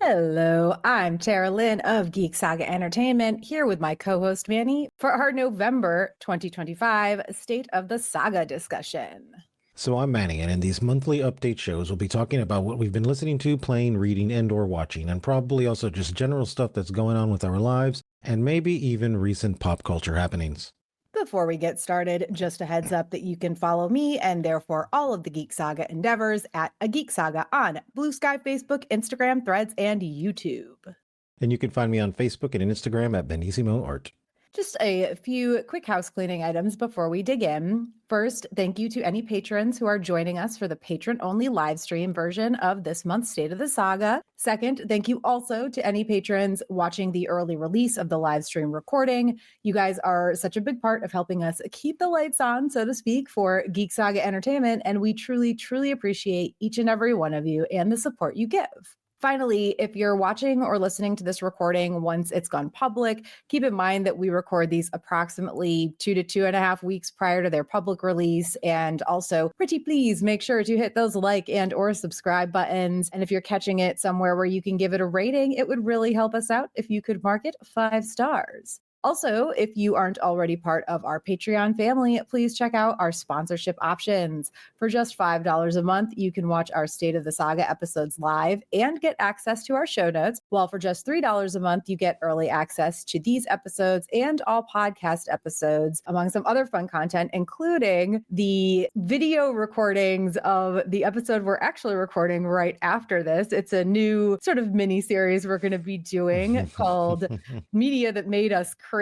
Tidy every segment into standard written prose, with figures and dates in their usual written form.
Hello, I'm Tara Lynn of Geek Saga Entertainment, here with my co-host Manny for our November 2025 State of the Saga discussion. So I'm Manny, and in these monthly update shows, we'll be talking about what we've been listening to, playing, reading, and/or watching, and probably also just general stuff that's going on with our lives, and maybe even recent pop culture happenings. Before we get started, just a heads up that you can follow me and therefore all of the Geek Saga endeavors at A Geek Saga on Blue Sky, Facebook, Instagram, Threads, and YouTube. And you can find me on Facebook and Instagram at Benissimo Art. Just a few quick house cleaning items before we dig in. First, thank you to any patrons who are joining us for the patron-only live stream version of this month's State of the Saga. Second, thank you also to any patrons watching the early release of the live stream recording. You guys are such a big part of helping us keep the lights on, so to speak, for Geek Saga Entertainment, and we truly, truly appreciate each and every one of you and the support you give. Finally, if you're watching or listening to this recording once it's gone public, keep in mind that we record these approximately 2 to 2.5 weeks prior to their public release. And also, pretty please make sure to hit those like and or subscribe buttons. And if you're catching it somewhere where you can give it a rating, it would really help us out if you could mark it 5 stars. Also, if you aren't already part of our Patreon family, please check out our sponsorship options. For just $5 a month, you can watch our State of the Saga episodes live and get access to our show notes, while for just $3 a month, you get early access to these episodes and all podcast episodes, among some other fun content, including the video recordings of the episode we're actually recording right after this. It's a new sort of mini series we're going to be doing called Media That Made Us Cringe.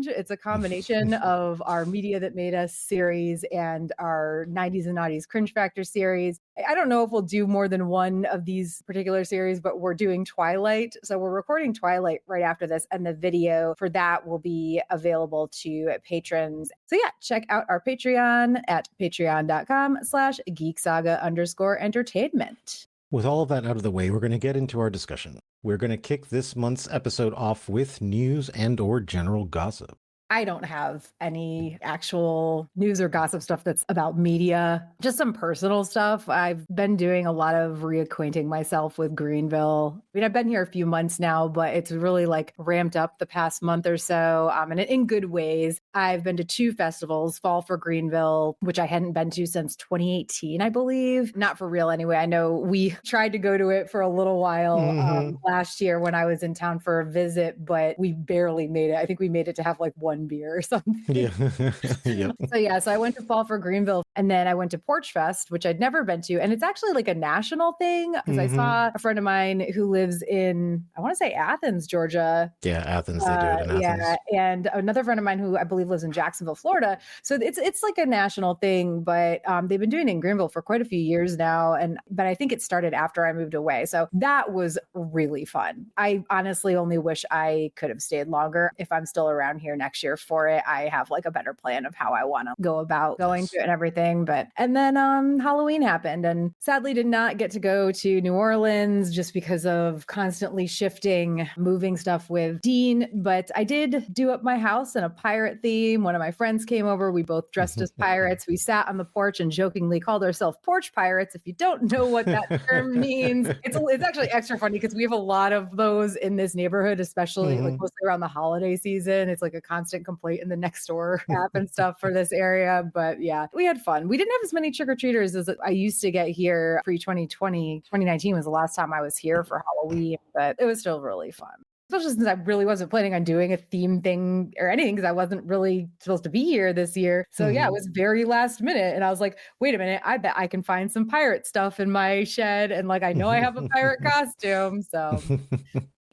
It's a combination of our Media That Made Us series and our 90s and Naughties Cringe Factor series. I don't know if we'll do more than one of these particular series, but we're doing Twilight. So we're recording Twilight right after this, and the video for that will be available to patrons. So yeah, check out our Patreon at patreon.com/geeksaga_entertainment. With all of that out of the way, we're going to get into our discussion. We're going to kick this month's episode off with news and/or general gossip. I don't have any actual news or gossip stuff that's about media, just some personal stuff. I've been doing a lot of reacquainting myself with Greenville. I mean, I've been here a few months now, but it's really like ramped up the past month or so, and in good ways. I've been to 2 festivals, Fall for Greenville, which I hadn't been to since 2018, I believe. Not for real anyway. I know we tried to go to it for a little while last year when I was in town for a visit, but we barely made it. I think we made it to have like one beer or something. Yeah. Yep. So I went to Fall for Greenville, and then I went to Porch Fest, which I'd never been to. And it's actually like a national thing, because I saw a friend of mine who lives in, I want to say Athens, Georgia. Yeah, Athens, they do it in Athens. Yeah, and another friend of mine who I believe lives in Jacksonville, Florida. So it's like a national thing, but they've been doing it in Greenville for quite a few years now. But I think it started after I moved away. So that was really fun. I honestly only wish I could have stayed longer. If I'm still around here next year for it, I have like a better plan of how I want to go about going to it and everything. And then Halloween happened, and sadly did not get to go to New Orleans just because of constantly shifting, moving stuff with Dean. But I did do up my house in a pirate theme. One of my friends came over. We both dressed as pirates. We sat on the porch and jokingly called ourselves porch pirates. If you don't know what that term means, it's actually extra funny because we have a lot of those in this neighborhood, especially like mostly around the holiday season. It's like a constant complaint in the next door app and stuff for this area. But yeah, we had fun. We didn't have as many trick-or-treaters as I used to get here pre-2020. 2019 was the last time I was here for Halloween, but it was still really fun. Especially since I really wasn't planning on doing a theme thing or anything, because I wasn't really supposed to be here this year. So yeah, it was very last minute. And I was like, wait a minute, I bet I can find some pirate stuff in my shed. And like, I know I have a pirate costume. So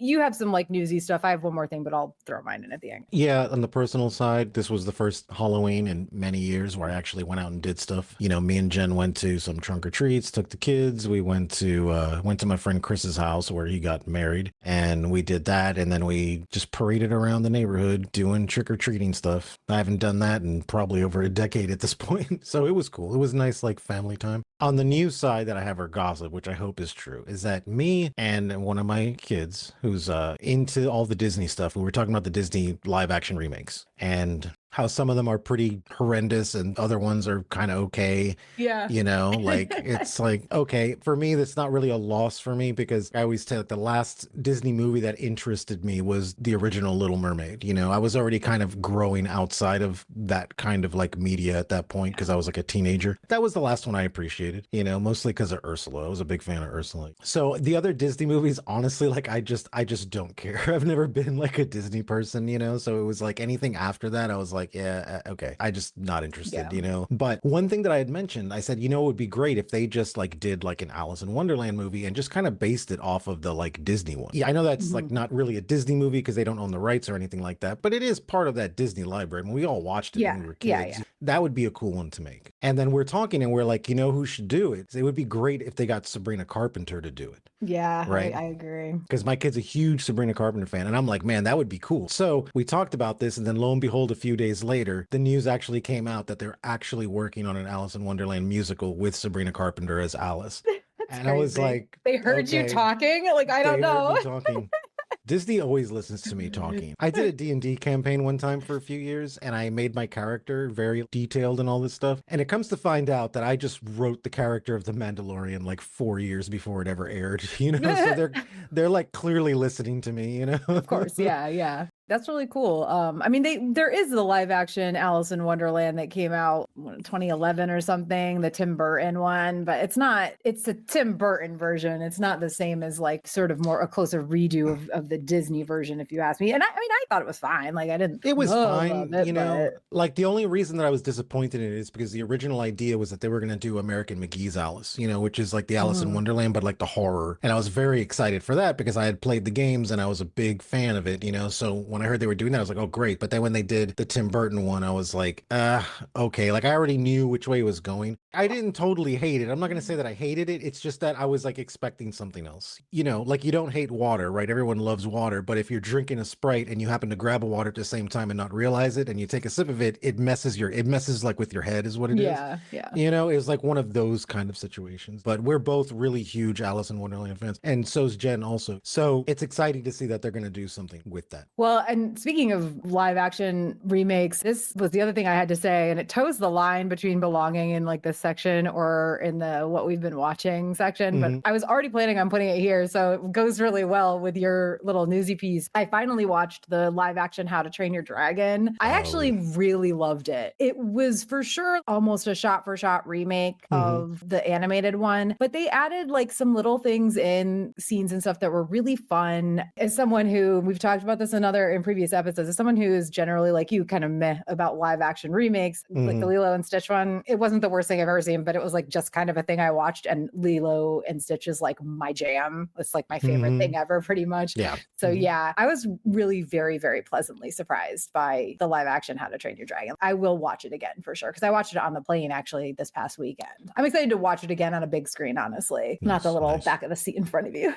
you have some like newsy stuff. I have one more thing, but I'll throw mine in at the end. Yeah, on the personal side, this was the first Halloween in many years where I actually went out and did stuff. You know, me and Jen went to some trunk or treats, took the kids. We went to my friend Chris's house where he got married, and we did that. And then we just paraded around the neighborhood doing trick or treating stuff. I haven't done that in probably over a decade at this point. So it was cool. It was nice, like family time. On the news side that I have our gossip, which I hope is true, is that me and one of my kids who's into all the Disney stuff, we were talking about the Disney live action remakes. And how some of them are pretty horrendous and other ones are kind of okay. Yeah. Like it's like, okay, for me, that's not really a loss for me because I always tell the last Disney movie that interested me was the original Little Mermaid. I was already kind of growing outside of that kind of like media at that point because I was like a teenager. That was the last one I appreciated, mostly because of Ursula. I was a big fan of Ursula. So the other Disney movies, honestly, like I just don't care. I've never been like a Disney person, so it was like anything after that, I was like, yeah, okay. I just not interested, But one thing that I had mentioned, I said, it would be great if they just like did like an Alice in Wonderland movie and just kind of based it off of the like Disney one. Yeah, I know that's like not really a Disney movie because they don't own the rights or anything like that, but it is part of that Disney library. When we all watched it when we were kids, that would be a cool one to make. And then we're talking and we're like, who should do it? It would be great if they got Sabrina Carpenter to do it. Yeah, right. I agree. Because my kid's a huge Sabrina Carpenter fan, and I'm like, man, that would be cool. So we talked about this, and then lo and behold, a few days later, the news actually came out that they're actually working on an Alice in Wonderland musical with Sabrina Carpenter as Alice. And crazy. I was like, they heard you talking? Like, I don't know. Heard me talking. Disney always listens to me talking. I did a D&D campaign one time for a few years, and I made my character very detailed and all this stuff. And it comes to find out that I just wrote the character of the Mandalorian like 4 years before it ever aired, So they're like clearly listening to me, Of course, yeah. That's really cool. I mean, there is the live action Alice in Wonderland that came out 2011 or something, the Tim Burton one, but it's a Tim Burton version. It's not the same as like sort of more a closer redo of the Disney version, if you ask me. And I mean, I thought it was fine. Like it was fine, like the only reason that I was disappointed in it is because the original idea was that they were going to do American McGee's Alice, which is like the Alice in Wonderland, but like the horror. And I was very excited for that because I had played the games and I was a big fan of it, So when I heard they were doing that, I was like, oh, great. But then when they did the Tim Burton one, I was like, okay. Like I already knew which way it was going. I didn't totally hate it. I'm not going to say that I hated it. It's just that I was like expecting something else. Like you don't hate water, right? Everyone loves water. But if you're drinking a Sprite and you happen to grab a water at the same time and not realize it, and you take a sip of it, it messes like with your head is what it is. Yeah. It was like one of those kind of situations. But we're both really huge Alice in Wonderland fans. And so's Jen also. So it's exciting to see that they're going to do something with that. Well, and speaking of live action remakes, this was the other thing I had to say, and it toes the line between belonging in like this section or in the what we've been watching section, but I was already planning on putting it here, so it goes really well with your little newsy piece. I finally watched the live action How to Train Your Dragon. I actually really loved it. It was for sure almost a shot for shot remake of the animated one, but they added like some little things in scenes and stuff that were really fun. As someone who, we've talked about this in previous episodes, as someone who is generally like you, kind of meh about live action remakes, like the Lilo and Stitch one, it wasn't the worst thing I've ever seen, but it was like just kind of a thing I watched, and Lilo and Stitch is like my jam. It's like my favorite thing ever, pretty much. Yeah. So yeah, I was really very, very pleasantly surprised by the live action How to Train Your Dragon. I will watch it again for sure, because I watched it on the plane actually this past weekend. I'm excited to watch it again on a big screen, honestly, not the little back of the seat in front of you.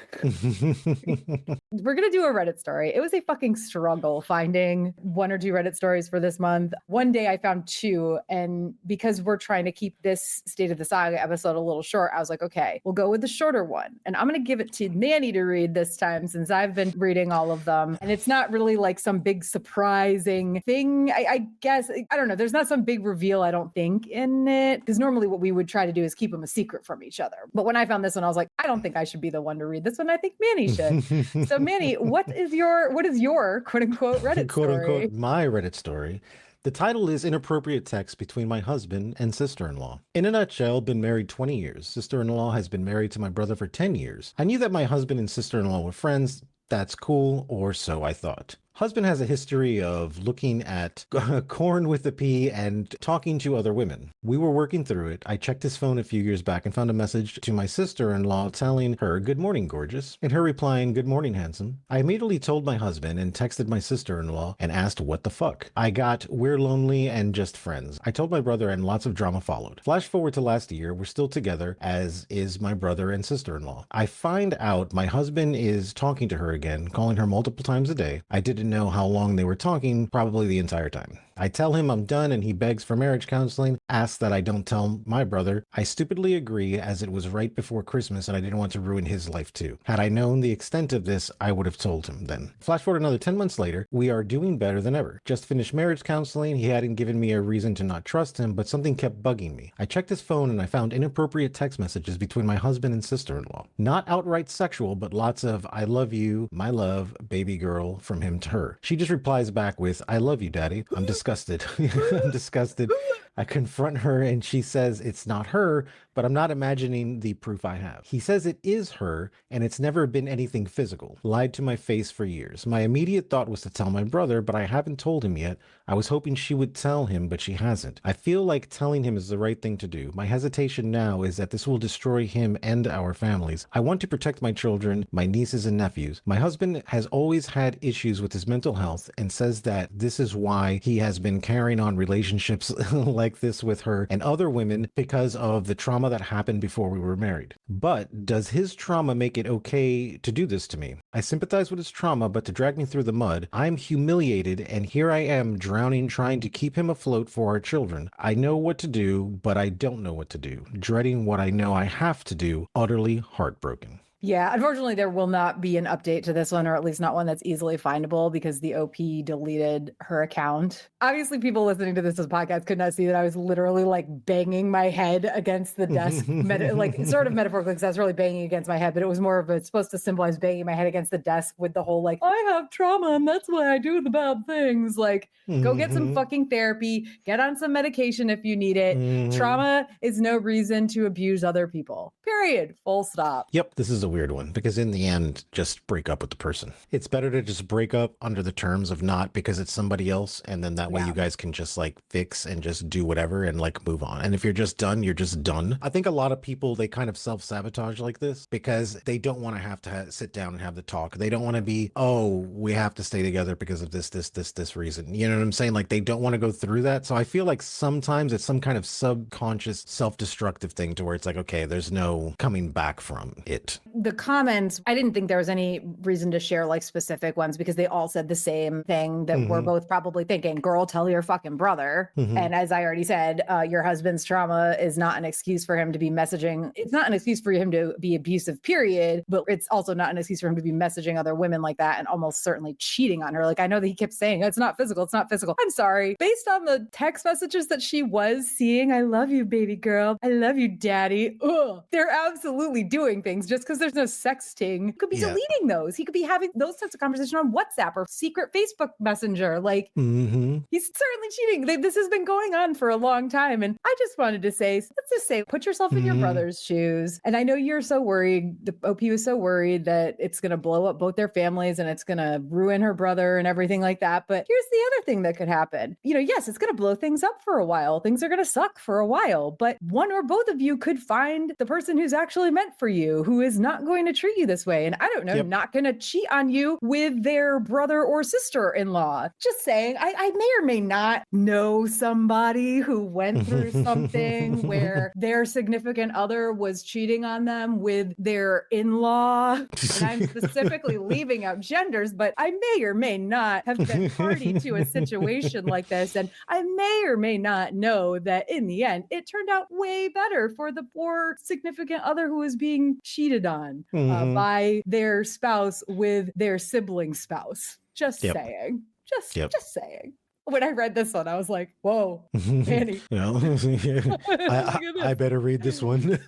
We're going to do a Reddit story. It was a fucking struggle finding 1 or 2 Reddit stories for this month. One day I found 2, and because we're trying to keep this State of the Saga episode a little short, I was like, okay, we'll go with the shorter one. And I'm going to give it to Manny to read this time, since I've been reading all of them. And it's not really like some big surprising thing. I guess, I don't know. There's not some big reveal, I don't think, in it. Because normally what we would try to do is keep them a secret from each other. But when I found this one, I was like, I don't think I should be the one to read this one. I think Manny should. So Manny, what is your quote unquote Reddit story? Quote unquote, my Reddit story. The title is Inappropriate Text Between My Husband and Sister-in-Law. In a nutshell, been married 20 years. Sister-in-law has been married to my brother for 10 years. I knew that my husband and sister-in-law were friends. That's cool, or so I thought. Husband has a history of looking at corn with a P and talking to other women. We were working through it. I checked his phone a few years back and found a message to my sister-in-law telling her, "Good morning, gorgeous," and her replying, "Good morning, handsome." I immediately told my husband and texted my sister-in-law and asked what the fuck. I got, "We're lonely and just friends." I told my brother and lots of drama followed. Flash forward to last year, we're still together, as is my brother and sister-in-law. I find out my husband is talking to her again, calling her multiple times a day. I didn't know how long they were talking, probably the entire time. I tell him I'm done and he begs for marriage counseling, asks that I don't tell my brother. I stupidly agree as it was right before Christmas and I didn't want to ruin his life too. Had I known the extent of this, I would have told him then. Flash forward another 10 months later, we are doing better than ever. Just finished marriage counseling. He hadn't given me a reason to not trust him, but something kept bugging me. I checked his phone and I found inappropriate text messages between my husband and sister-in-law. Not outright sexual, but lots of I love you, my love, baby girl from him to her. She just replies back with, I love you, daddy. I'm disgusted. I'm disgusted. I confront her and she says it's not her, but I'm not imagining the proof I have. He says it is her and it's never been anything physical. Lied to my face for years. My immediate thought was to tell my brother, but I haven't told him yet. I was hoping she would tell him, but she hasn't. I feel like telling him is the right thing to do. My hesitation now is that this will destroy him and our families. I want to protect my children, my nieces and nephews. My husband has always had issues with his mental health and says that this is why he has been carrying on relationships like this with her and other women because of the trauma that happened before we were married. But does his trauma make it okay to do this to me? I sympathize with his trauma, but to drag me through the mud, I'm humiliated and here I am drowning trying to keep him afloat for our children. I know what to do, but I don't know what to do. Dreading what I know I have to do, utterly heartbroken. Yeah, unfortunately, there will not be an update to this one, or at least not one that's easily findable because the OP deleted her account. Obviously, people listening to this podcast could not see that I was literally like banging my head against the desk, like sort of metaphorically, because I was really banging against my head, but it was more of it's supposed to symbolize banging my head against the desk with the whole like, I have trauma and that's why I do the bad things. Like, go get some fucking therapy, get on some medication if you need it. Trauma is no reason to abuse other people. Period. Full stop. Yep, this is a weird one because in the end, just break up with the person. It's better to just break up under the terms of not because it's somebody else. And then that way you guys can just like fix and just do whatever and like move on. And if you're just done, you're just done. I think a lot of people, they kind of self-sabotage like this because they don't want to have to sit down and have the talk. They don't want to be, oh, we have to stay together because of this reason. You know what I'm saying? Like they don't want to go through that. So I feel like sometimes it's some kind of subconscious self-destructive thing to where it's like, okay, there's no coming back from it. The comments, I didn't think there was any reason to share like specific ones because they all said the same thing that we're both probably thinking, girl, tell your fucking brother. And as I already said, your husband's trauma is not an excuse for him to be messaging. It's not an excuse for him to be abusive, period, but it's also not an excuse for him to be messaging other women like that and almost certainly cheating on her. Like I know that he kept saying, it's not physical. It's not physical. I'm sorry. Based on the text messages that she was seeing, I love you, baby girl. I love you, daddy. Ugh. They're absolutely doing things just because there's no sexting. He could be deleting those. He could be having those types of conversation on WhatsApp or secret Facebook Messenger. Like he's certainly cheating. This has been going on for a long time. And I just wanted to say, let's just say, put yourself in your brother's shoes. And I know you're so worried. The OP was so worried that it's going to blow up both their families and it's going to ruin her brother and everything like that. But here's the other thing that could happen. You know, yes, it's going to blow things up for a while. Things are going to suck for a while, but one or both of you could find the person who's actually meant for you, who is not going to treat you this way. And I don't know, not going to cheat on you with their brother or sister-in-law. Just saying, I may or may not know somebody who went through something where their significant other was cheating on them with their in-law. And I'm specifically leaving out genders, but I may or may not have been party to a situation like this. And I may or may not know that in the end, it turned out way better for the poor significant other who was being cheated on by their spouse with their sibling spouse. Just saying. Just saying. When I read this one, I was like, whoa, Manny. I better read this one.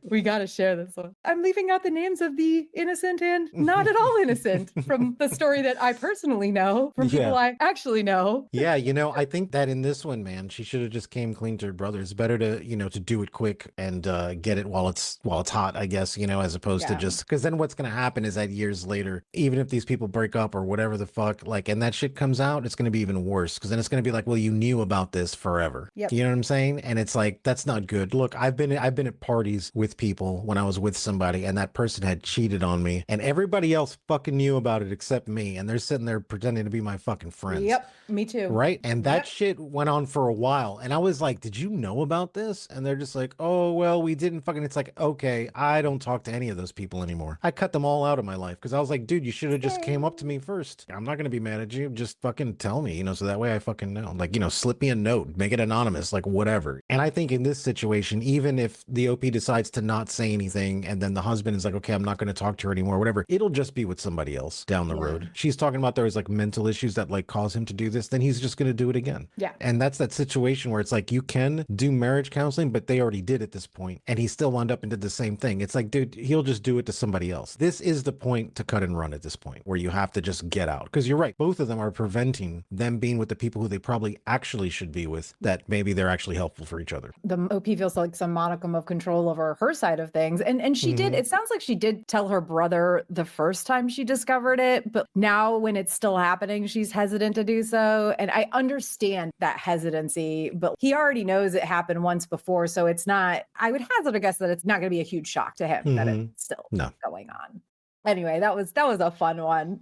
We got to share this one. I'm leaving out the names of the innocent and not at all innocent from the story that I personally know, from people I actually know. Yeah, you know, I think that in this one, man, she should have just came clean to her brother. It's better to, you know, to do it quick and get it while it's hot, I guess, you know, as opposed to just, because then what's going to happen is that years later, even if these people break up or whatever the fuck, like, and that shit comes out, it's going to be even worse, because then it's going to be like, well, you knew about this forever. You know what I'm saying? And it's like, that's not good. Look, I've been at parties with people when I was with somebody and that person had cheated on me and everybody else fucking knew about it except me, and they're sitting there pretending to be my fucking friends. Me too. Right? And that shit went on for a while and I was like, did you know about this? And they're just like, oh, well, we didn't fucking, it's like, okay, I don't talk to any of those people anymore. I cut them all out of my life because I was like, dude, you should have just came up to me first. I'm not going to be mad at you. Just fucking tell me, so that way I fucking know. Like, slip me a note, make it anonymous, like whatever. And I think in this situation, even if the OP decides to not say anything and then the husband is like, okay, I'm not going to talk to her anymore, whatever, it'll just be with somebody else down the road. She's talking about there was like mental issues that like cause him to do this, then he's just going to do it again. Yeah. And that's that situation where it's like, you can do marriage counseling, but they already did at this point, and he still wound up and did the same thing. It's like, dude, he'll just do it to somebody else. This is the point to cut and run at this point, where you have to just get out. Because you're right, both of them are preventing them being with the people who they probably actually should be with, that maybe they're actually helpful for each other. The OP feels like some modicum of control over her side of things. And she did, it sounds like she did tell her brother the first time she discovered it, but now when it's still happening, she's hesitant to do so. And I understand that hesitancy, but he already knows it happened once before. So it's not, I would hazard a guess that it's not going to be a huge shock to him that it's still going on. Anyway, that was a fun one.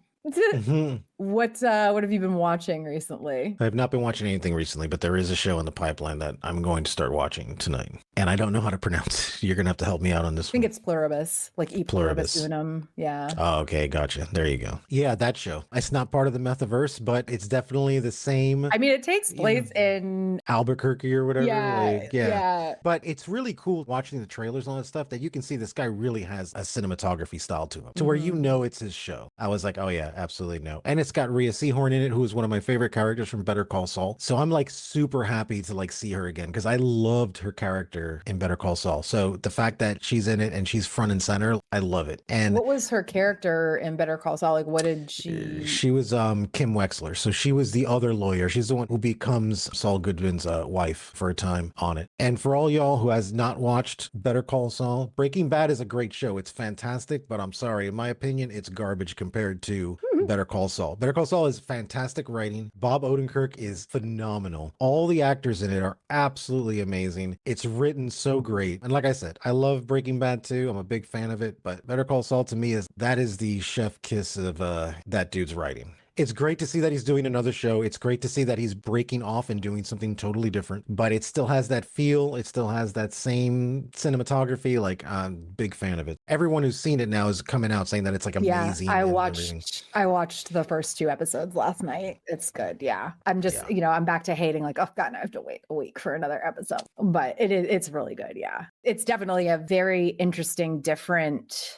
What have you been watching recently? I have not been watching anything recently, but there is a show in the pipeline that I'm going to start watching tonight. And I don't know how to pronounce it. You're going to have to help me out on this one. I think it's Pluribus, like E Pluribus Unum. Yeah. Oh, okay. Gotcha. There you go. Yeah, that show. It's not part of the Metaverse, but it's definitely the same. I mean, it takes place in Albuquerque or whatever. Yeah, yeah. But it's really cool watching the trailers and all that stuff that you can see this guy really has a cinematography style to him, to where it's his show. I was like, oh yeah, absolutely no. And it's got Rhea Seehorn in it, who is one of my favorite characters from Better Call Saul. So I'm like super happy to like see her again, because I loved her character in Better Call Saul. So the fact that she's in it and she's front and center, I love it. And what was her character in Better Call Saul? Like, what did she? She was Kim Wexler. So she was the other lawyer. She's the one who becomes Saul Goodman's wife for a time on it. And for all y'all who has not watched Better Call Saul, Breaking Bad is a great show. It's fantastic, but I'm sorry, in my opinion, it's garbage compared to Better Call Saul. Better Call Saul is fantastic writing. Bob Odenkirk is phenomenal. All the actors in it are absolutely amazing. It's written so great. And like I said, I love Breaking Bad too. I'm a big fan of it, but Better Call Saul to me is the chef kiss of that dude's writing. It's great to see that he's doing another show. It's great to see that he's breaking off and doing something totally different, but it still has that feel. It still has that same cinematography. Like, I'm a big fan of it. Everyone who's seen it now is coming out saying that it's like amazing. I watched the first 2 episodes last night. It's good. Yeah. I'm just, I'm back to hating like, oh God, I have to wait a week for another episode, but it's really good. Yeah. It's definitely a very interesting, different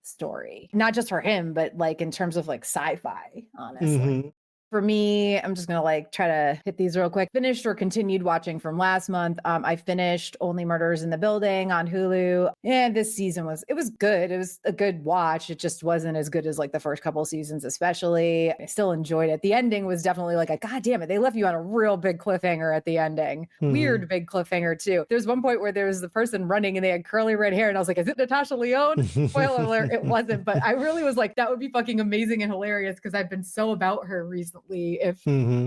story, not just for him, but like in terms of like sci-fi, honestly. For me, I'm just going to like try to hit these real quick. Finished or continued watching from last month. I finished Only Murders in the Building on Hulu. And this season was good. It was a good watch. It just wasn't as good as like the first couple seasons, especially. I still enjoyed it. The ending was definitely like, God damn it. They left you on a real big cliffhanger at the ending. Weird big cliffhanger too. There's one point where there was the person running and they had curly red hair. And I was like, is it Natasha Lyonne? Spoiler alert, it wasn't. But I really was like, that would be fucking amazing and hilarious, because I've been so about her recently. If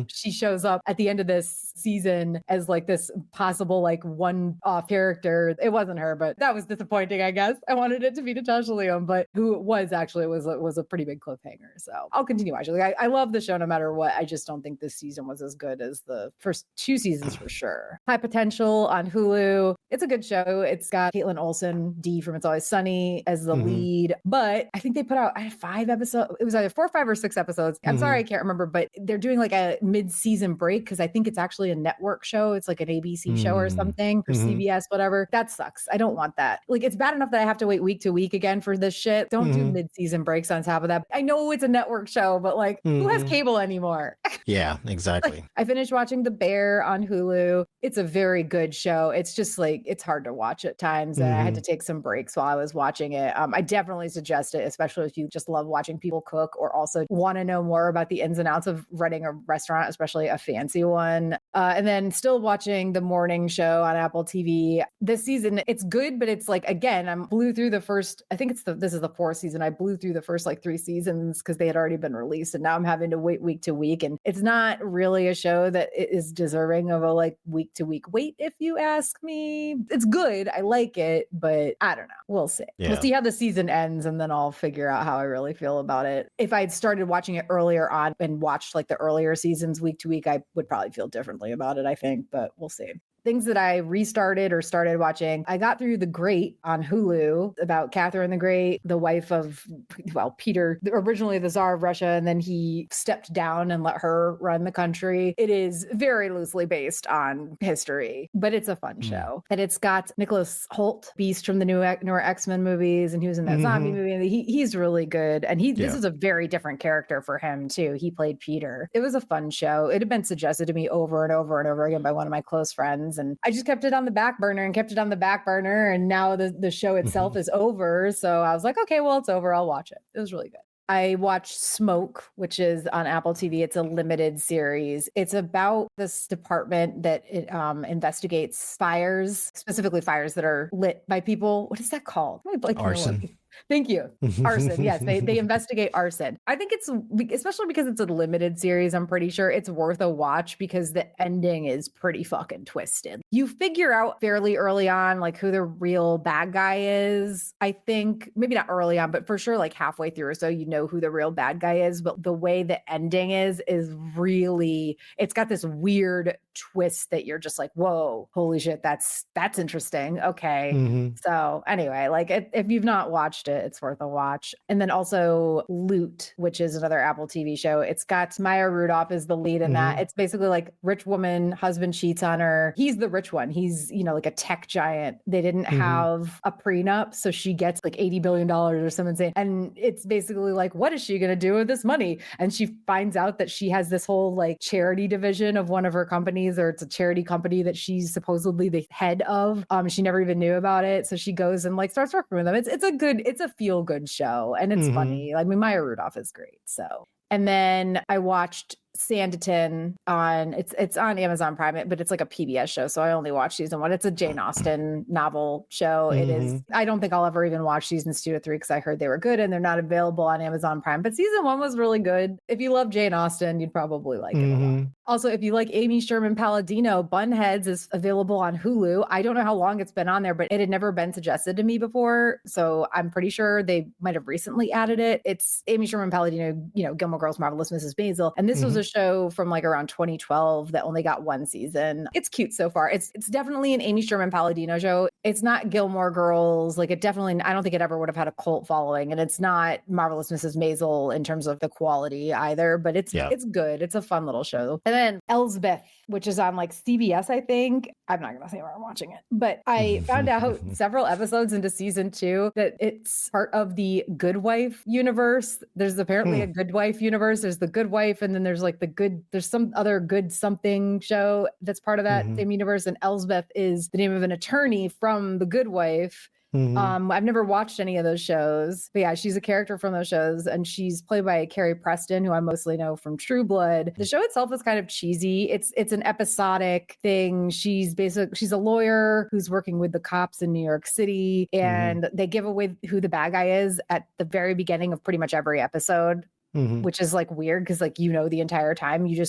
she shows up at the end of this season as like this possible like one-off character. It wasn't her, but that was disappointing, I guess. I wanted it to be Natasha Lyonne, but who it was actually was a pretty big cliffhanger. So I'll continue watching. Like, I love the show no matter what. I just don't think this season was as good as the first 2 seasons for sure. High Potential on Hulu. It's a good show. It's got Caitlin Olsen, Dee from It's Always Sunny, as the lead, but I think they put out 5 episodes. It was either 4, 5, or 6 episodes. I'm sorry, I can't remember, but they're doing like a mid-season break, because I think it's actually a network show. It's like an ABC show or something, or CBS, whatever. That sucks. I don't want that. Like, it's bad enough that I have to wait week to week again for this shit. Don't do mid-season breaks on top of that. I know it's a network show, but like, who has cable anymore? Yeah, exactly. I finished watching The Bear on Hulu. It's a very good show. It's just like, it's hard to watch at times. And I had to take some breaks while I was watching it. I definitely suggest it, especially if you just love watching people cook, or also want to know more about the ins and outs of running a restaurant, especially a fancy one. And then still watching The Morning Show on Apple TV. This season, it's good, but it's like, again, I blew through the first, I think this is the 4th season. I blew through the first like 3 seasons because they had already been released. And now I'm having to wait week to week. And it's not really a show that is deserving of a like week to week wait, if you ask me. It's good. I like it, but I don't know. We'll see. Yeah. We'll see how the season ends, and then I'll figure out how I really feel about it. If I'd started watching it earlier on and watched like the earlier seasons week to week, I would probably feel differently about it, I think, but we'll see. Things that I restarted or started watching. I got through The Great on Hulu about Catherine the Great, the wife of, well, Peter, originally the Tsar of Russia, and then he stepped down and let her run the country. It is very loosely based on history, but it's a fun show. And it's got Nicholas Hoult, Beast from the newer X-Men movies, and he was in that zombie movie. He's really good. And this is a very different character for him too. He played Peter. It was a fun show. It had been suggested to me over and over and over again by one of my close friends. And I just kept it on the back burner and kept it on the back burner. And now the show itself is over. So I was like, okay, well, it's over. I'll watch it. It was really good. I watched Smoke, which is on Apple TV. It's a limited series. It's about this department that investigates fires, specifically fires that are lit by people. What is that called? Arson. Thank you. Arson. Yes, they investigate arson. I think it's, especially because it's a limited series, I'm pretty sure it's worth a watch because the ending is pretty fucking twisted. You figure out fairly early on like who the real bad guy is. I think maybe not early on, but for sure like halfway through or so, you know who the real bad guy is. But the way the ending is really, it's got this weird twist that you're just like, whoa, holy shit, that's interesting. Okay. So anyway, like if you've not watched it, it's worth a watch. And then also Loot, which is another Apple TV show. It's got Maya Rudolph is the lead in that. It's basically like rich woman, husband cheats on her. He's the rich one. He's, like a tech giant. They didn't have a prenup. So she gets like $80 billion or something insane. And it's basically like, what is she going to do with this money? And she finds out that she has this whole like charity division of one of her companies, or it's a charity company that she's supposedly the head of. She never even knew about it. So she goes and like starts working with them. It's a feel good show and it's funny. I mean, Maya Rudolph is great. So, and then I watched Sanditon on it's on Amazon Prime, but it's like a PBS show, so I only watch season 1. It's a Jane Austen novel show. It is. I don't think I'll ever even watch seasons 2 to 3 because I heard they were good and they're not available on Amazon Prime. But season 1 was really good. If you love Jane Austen, you'd probably like it a lot. Also, if you like Amy Sherman Palladino, Bunheads is available on Hulu. I don't know how long it's been on there, but it had never been suggested to me before, so I'm pretty sure they might have recently added it. It's Amy Sherman Palladino, Gilmore Girls, Marvelous Mrs. Maisel, and this was a show from like around 2012 that only got 1 season. It's cute so far. It's definitely an Amy Sherman Palladino show. It's not Gilmore Girls. Like I don't think it ever would have had a cult following, and it's not Marvelous Mrs. Maisel in terms of the quality either, but it's good. It's a fun little show. And then Elsbeth, which is on like CBS, I think. I'm not going to say where I'm watching it, but I found out several episodes into season 2 that it's part of the Good Wife universe. There's apparently a Good Wife universe. There's the Good Wife, and then there's like there's some other good something show that's part of that same universe. And Elsbeth is the name of an attorney from the Good Wife. I've never watched any of those shows, but yeah, she's a character from those shows, and she's played by Carrie Preston, who I mostly know from True Blood. The show itself is kind of cheesy. It's an episodic thing. She's a lawyer who's working with the cops in New York City, and they give away who the bad guy is at the very beginning of pretty much every episode. Which is like weird because like the entire time you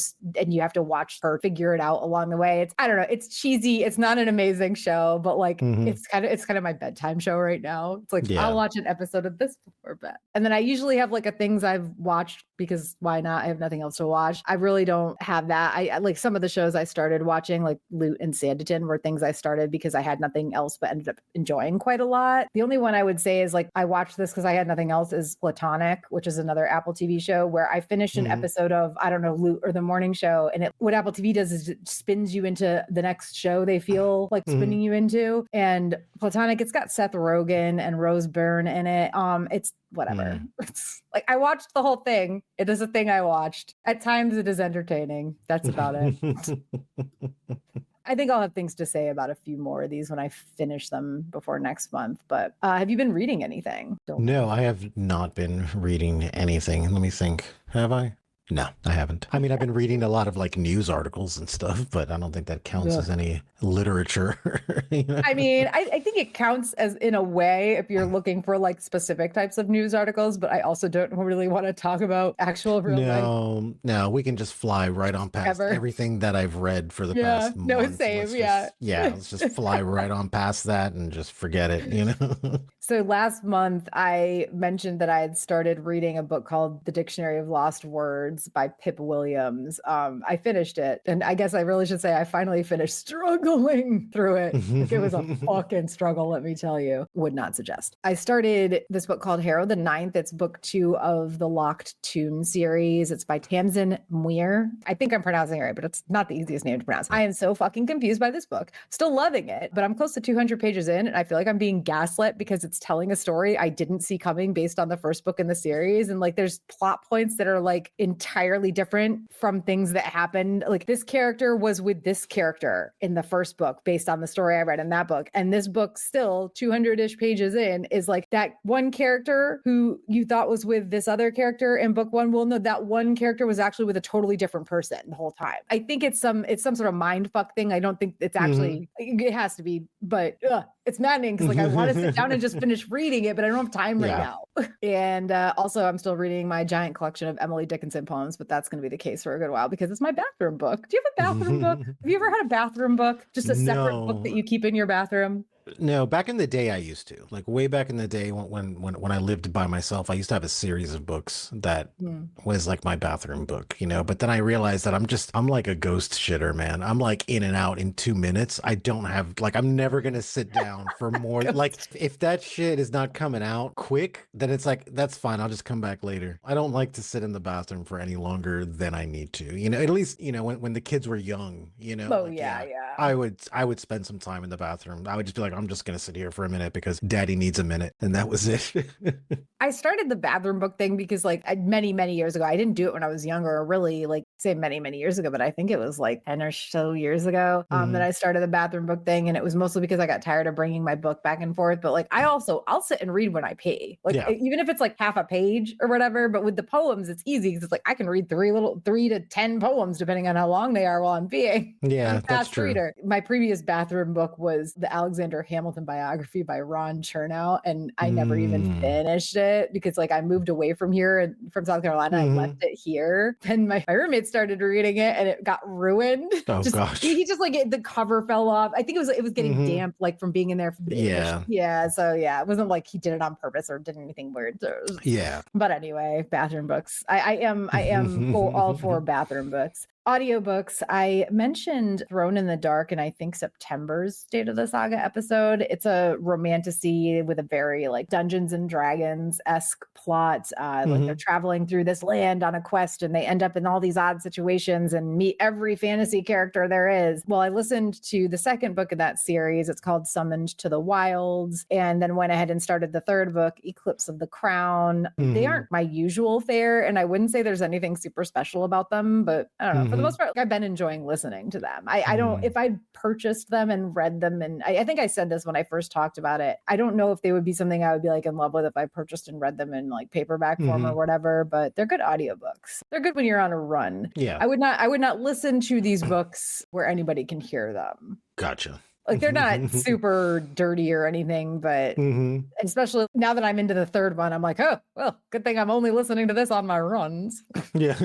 have to watch her figure it out along the way. I don't know, it's cheesy. It's not an amazing show, but like it's kind of my bedtime show right now. It's like I'll watch an episode of this before bed. And then I usually have like a things I've watched because why not? I have nothing else to watch. I really don't have that. I like some of the shows I started watching, like Loot and Sanditon, were things I started because I had nothing else but ended up enjoying quite a lot. The only one I would say is like I watched this because I had nothing else is Platonic, which is another Apple TV show where I finished an episode of, I don't know, Loot or The Morning Show. And what Apple TV does is it spins you into the next show they feel like spinning you into. And Platonic, it's got Seth Rogen and Rose Byrne in it. It's whatever. It's like I watched the whole thing. It is a thing I watched. At times it is entertaining. That's about it. I think I'll have things to say about a few more of these when I finish them before next month. But have you been reading anything? No, I have not been reading anything. Let me think. Have I? No, I haven't. I mean, I've been reading a lot of like news articles and stuff, but I don't think that counts as any literature. I mean, I think it counts as in a way if you're looking for like specific types of news articles, but I also don't really want to talk about actual real life. No, we can just fly right on past everything that I've read for the past month. No, same. Let's just fly right on past that and just forget it, So last month I mentioned that I had started reading a book called The Dictionary of Lost Words. Worlds by Pip Williams. I finished it, and I guess I really should say I finally finished struggling through it. Like, it was a fucking struggle, let me tell you. Would not suggest. I started this book called Harrow the Ninth. It's book 2 of the Locked Tomb series. It's by Tamsin Muir. I think I'm pronouncing it right, but it's not the easiest name to pronounce. I am so fucking confused by this book. Still loving it, but I'm close to 200 pages in, and I feel like I'm being gaslit because it's telling a story I didn't see coming based on the first book in the series. And like, there's plot points that are like entirely different from things that happened. Like, this character was with this character in the first book based on the story I read in that book. And this book, still 200-ish pages in, is like, that one character who you thought was with this other character in book 1. Well, no, that one character was actually with a totally different person the whole time. I think it's some sort of mind fuck thing. I don't think it's actually, it has to be, but it's maddening because like, I want to sit down and just finish reading it, but I don't have time right now. And also, I'm still reading my giant collection of Emily Dickinson poems, but that's going to be the case for a good while because it's my bathroom book. Do you have a bathroom book? Have you ever had a bathroom book? Just a separate book that you keep in your bathroom? No, back in the day I used to. Like, way back in the day when I lived by myself, I used to have a series of books that was like my bathroom book, you know. But then I realized that I'm like a ghost shitter, man. I'm like in and out in 2 minutes. I don't have, like, I'm never gonna sit down for more. Like, if that shit is not coming out quick, then it's like, that's fine. I'll just come back later. I don't like to sit in the bathroom for any longer than I need to. You know, at least, you know, when the kids were young, you know. Oh, like, yeah. I would spend some time in the bathroom. I would just be like, I'm just going to sit here for a minute because daddy needs a minute. And that was it. I started the bathroom book thing because like many, many years ago, I didn't do it when I was younger, or really like say many, many years ago, but I think it was like 10 or so years ago that I started the bathroom book thing. And it was mostly because I got tired of bringing my book back and forth. But like, I'll sit and read when I pee, like even if it's like half a page or whatever. But with the poems, it's easy because it's like, I can read 3 to 10 poems, depending on how long they are while I'm peeing. Yeah, that's true. Reader. My previous bathroom book was the Alexander Hamilton biography by Ron Chernow. And I never even finished it because like I moved away from here and from South Carolina. I left it here, and my roommate started reading it and it got ruined. Oh gosh. He just like the cover fell off. I think it was getting damp like from being in there. So it wasn't like he did it on purpose or did anything weird. So but anyway, bathroom books. I am all for bathroom books. Audiobooks. I mentioned Thrown in the Dark in I think September's State of the Saga episode. It's a romantasy with a very like Dungeons and Dragons-esque plot. Like they're traveling through this land on a quest and they end up in all these odd situations and meet every fantasy character there is. Well, I listened to the second book of that series. It's called Summoned to the Wilds, and then went ahead and started the third book, Eclipse of the Crown. They aren't my usual fare, and I wouldn't say there's anything super special about them, but I don't know. For the most part, like, I've been enjoying listening to them. I don't, if I purchased them and read them, and I think I said this when I first talked about it, I don't know if they would be something I would be like in love with if I purchased and read them in like paperback form or whatever, but they're good audiobooks. They're good when you're on a run. Yeah. I would not listen to these books where anybody can hear them. Gotcha. Like they're not super dirty or anything, but especially now that I'm into the third one, I'm like, oh, well, good thing I'm only listening to this on my runs. Yeah.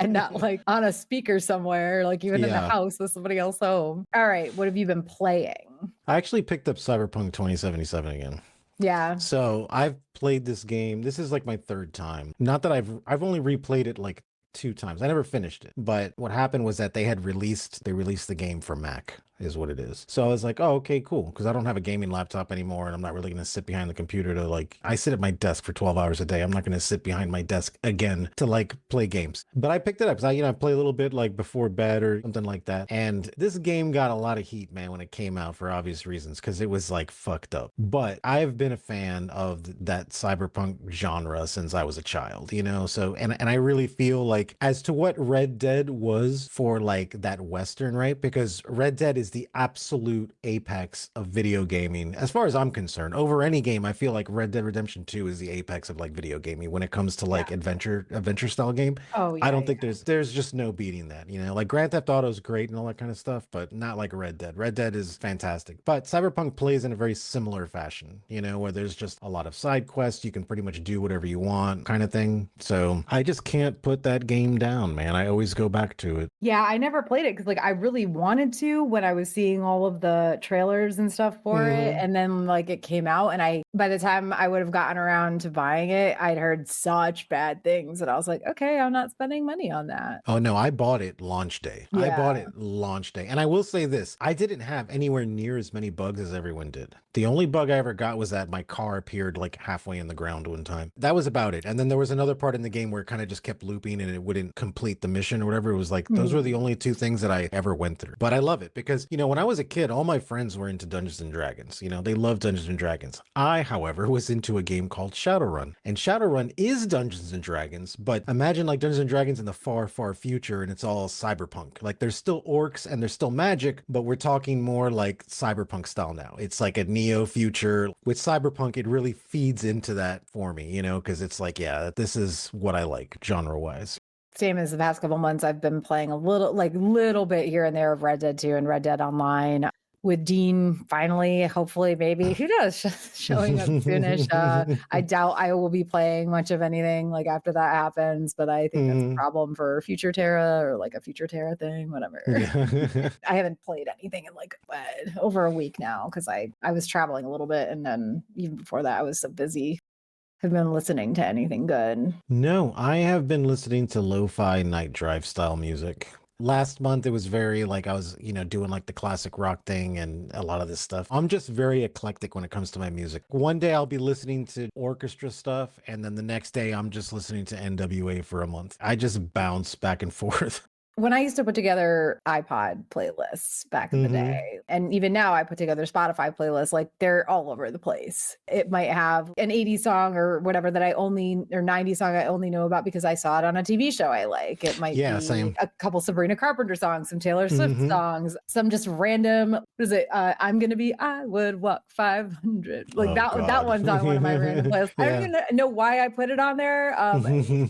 And not like on a speaker somewhere, like even in the house with somebody else home. All right. What have you been playing? I actually picked up Cyberpunk 2077 again. Yeah. So I've played this game. This is like my third time. Not that I've only replayed it like 2 times. I never finished it. But what happened was that they released the game for Mac. Is what it is. So I was like, oh, okay, cool. Because I don't have a gaming laptop anymore and I'm not really going to sit behind the computer to like, I sit at my desk for 12 hours a day. I'm not going to sit behind my desk again to like play games. But I picked it up because I play a little bit like before bed or something like that. And this game got a lot of heat, man, when it came out for obvious reasons because it was like fucked up. But I've been a fan of that cyberpunk genre since I was a child, you know? So, and I really feel like as to what Red Dead was for like that Western, right? Because Red Dead is the absolute apex of video gaming as far as I'm concerned. Over any game, I feel like Red Dead Redemption 2 is the apex of like video gaming when it comes to like adventure style game. Oh, yeah, I don't think there's just no beating that, you know. Like Grand Theft Auto is great and all that kind of stuff, but not like Red Dead. Red Dead is fantastic, but Cyberpunk plays in a very similar fashion, you know, where there's just a lot of side quests. You can pretty much do whatever you want kind of thing. So I just can't put that game down, man. I always go back to it. Yeah, I never played it because like I really wanted to when I I was seeing all of the trailers and stuff for it. And then like it came out and by the time I would have gotten around to buying it, I'd heard such bad things that I was like, okay, I'm not spending money on that. Oh no, I bought it launch day. I bought it launch day. And I will say this, I didn't have anywhere near as many bugs as everyone did. The only bug I ever got was that my car appeared like halfway in the ground one time. That was about it. And then there was another part in the game where it kind of just kept looping and it wouldn't complete the mission or whatever. It was like, those were the only two things that I ever went through. But I love it because, you know, when I was a kid, all my friends were into Dungeons and Dragons. You know, they loved Dungeons and Dragons. I, however, was into a game called Shadowrun. And Shadowrun is Dungeons and Dragons, but imagine like Dungeons and Dragons in the far, far future and it's all cyberpunk. Like there's still orcs and there's still magic, but we're talking more like cyberpunk style now. It's like a neo future. With cyberpunk, it really feeds into that for me, you know, because it's like, yeah, this is what I like genre wise. Same as the past couple months, I've been playing a little bit here and there of Red Dead 2 and Red Dead Online. With Dean finally, hopefully, maybe, who knows, showing up soonish. I doubt I will be playing much of anything like after that happens, but I think that's a problem for Future Terra or like a Future Terra thing, whatever. I haven't played anything in like over a week now because I was traveling a little bit, and then even before that, I was so busy. Have been listening to anything good? No, I have been listening to lo-fi night drive style music. Last month, it was very like I was, you know, doing like the classic rock thing and a lot of this stuff. I'm just very eclectic when it comes to my music. One day I'll be listening to orchestra stuff, and then the next day I'm just listening to NWA for a month. I just bounce back and forth. When I used to put together iPod playlists back in the day, and even now I put together Spotify playlists, like they're all over the place. It might have an 80s song or whatever that or 90s song I only know about because I saw it on a TV show I like. It might be same. a couple Sabrina Carpenter songs, some Taylor Swift songs, some just random, what is it? I would walk 500. Like that one's on one of my random playlists. I don't even know why I put it on there.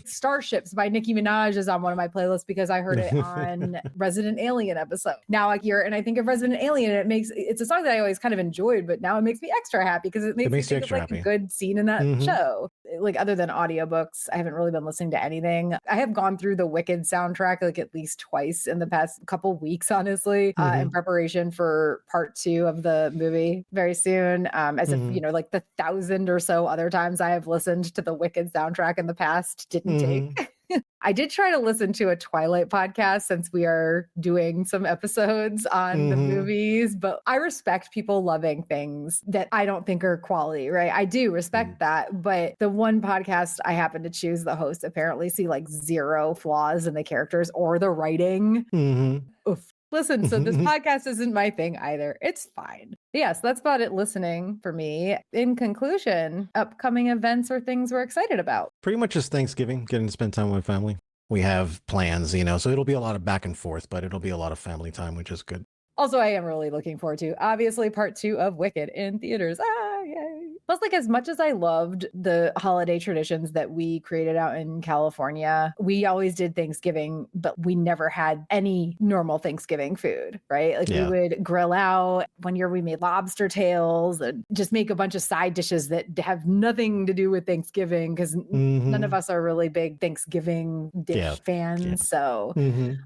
Starships by Nicki Minaj is on one of my playlists because I heard it on Resident Alien episode. Now I hear and I think of Resident Alien, and it's a song that I always kind of enjoyed, but now it makes me extra happy because it makes me think of like a good scene in that show. Like other than audiobooks, I haven't really been listening to anything. I have gone through the Wicked soundtrack like at least twice in the past couple weeks, honestly, in preparation for part 2 of the movie very soon. As if, you know, like the 1,000 or so other times I have listened to the Wicked soundtrack in the past didn't take. I did try to listen to a Twilight podcast since we are doing some episodes on the movies, but I respect people loving things that I don't think are quality, right? I do respect that, but the one podcast I happen to choose, the host apparently see like 0 flaws in the characters or the writing. Oof. Listen, so this podcast isn't my thing either. It's fine. Yes, that's about it listening for me. In conclusion, upcoming events or things we're excited about. Pretty much just Thanksgiving, getting to spend time with my family. We have plans, you know, so it'll be a lot of back and forth, but it'll be a lot of family time, which is good. Also, I am really looking forward to, obviously, part 2 of Wicked in theaters. Yay. Plus, like, as much as I loved the holiday traditions that we created out in California, we always did Thanksgiving, but we never had any normal Thanksgiving food, right? Like, we would grill out. One year we made lobster tails and just make a bunch of side dishes that have nothing to do with Thanksgiving because none of us are really big Thanksgiving dish fans. So,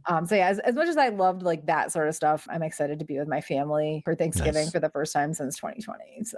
as much as I loved like that sort of stuff, I'm excited to be with my family for Thanksgiving for the first time since 2020. So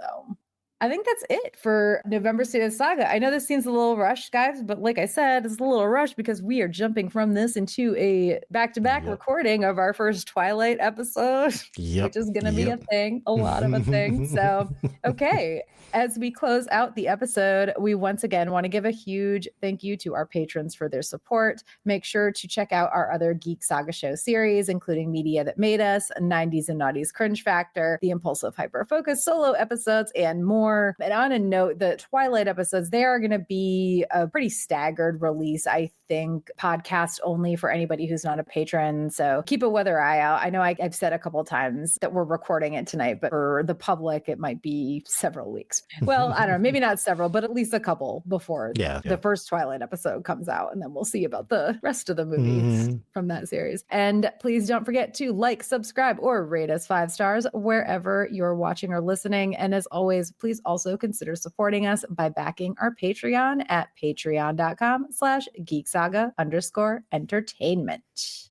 I think that's it for November State of Saga. I know this seems a little rushed, guys, but like I said, it's a little rushed because we are jumping from this into a back-to-back recording of our first Twilight episode, which is going to be a thing, a lot of a thing. So, okay, as we close out the episode, we once again want to give a huge thank you to our patrons for their support. Make sure to check out our other Geek Saga show series, including Media That Made Us, 90s and Naughties Cringe Factor, the Impulsive Hyper Focus solo episodes, and more. And on a note, the Twilight episodes, they are going to be a pretty staggered release, I think, podcast only for anybody who's not a patron. So keep a weather eye out. I know I've said a couple times that we're recording it tonight, but for the public, it might be several weeks. Well, I don't know, maybe not several, but at least a couple before the first Twilight episode comes out. And then we'll see about the rest of the movies from that series. And please don't forget to like, subscribe, or rate us 5 stars wherever you're watching or listening. And as always, please also consider supporting us by backing our Patreon at patreon.com/geeksaga_entertainment.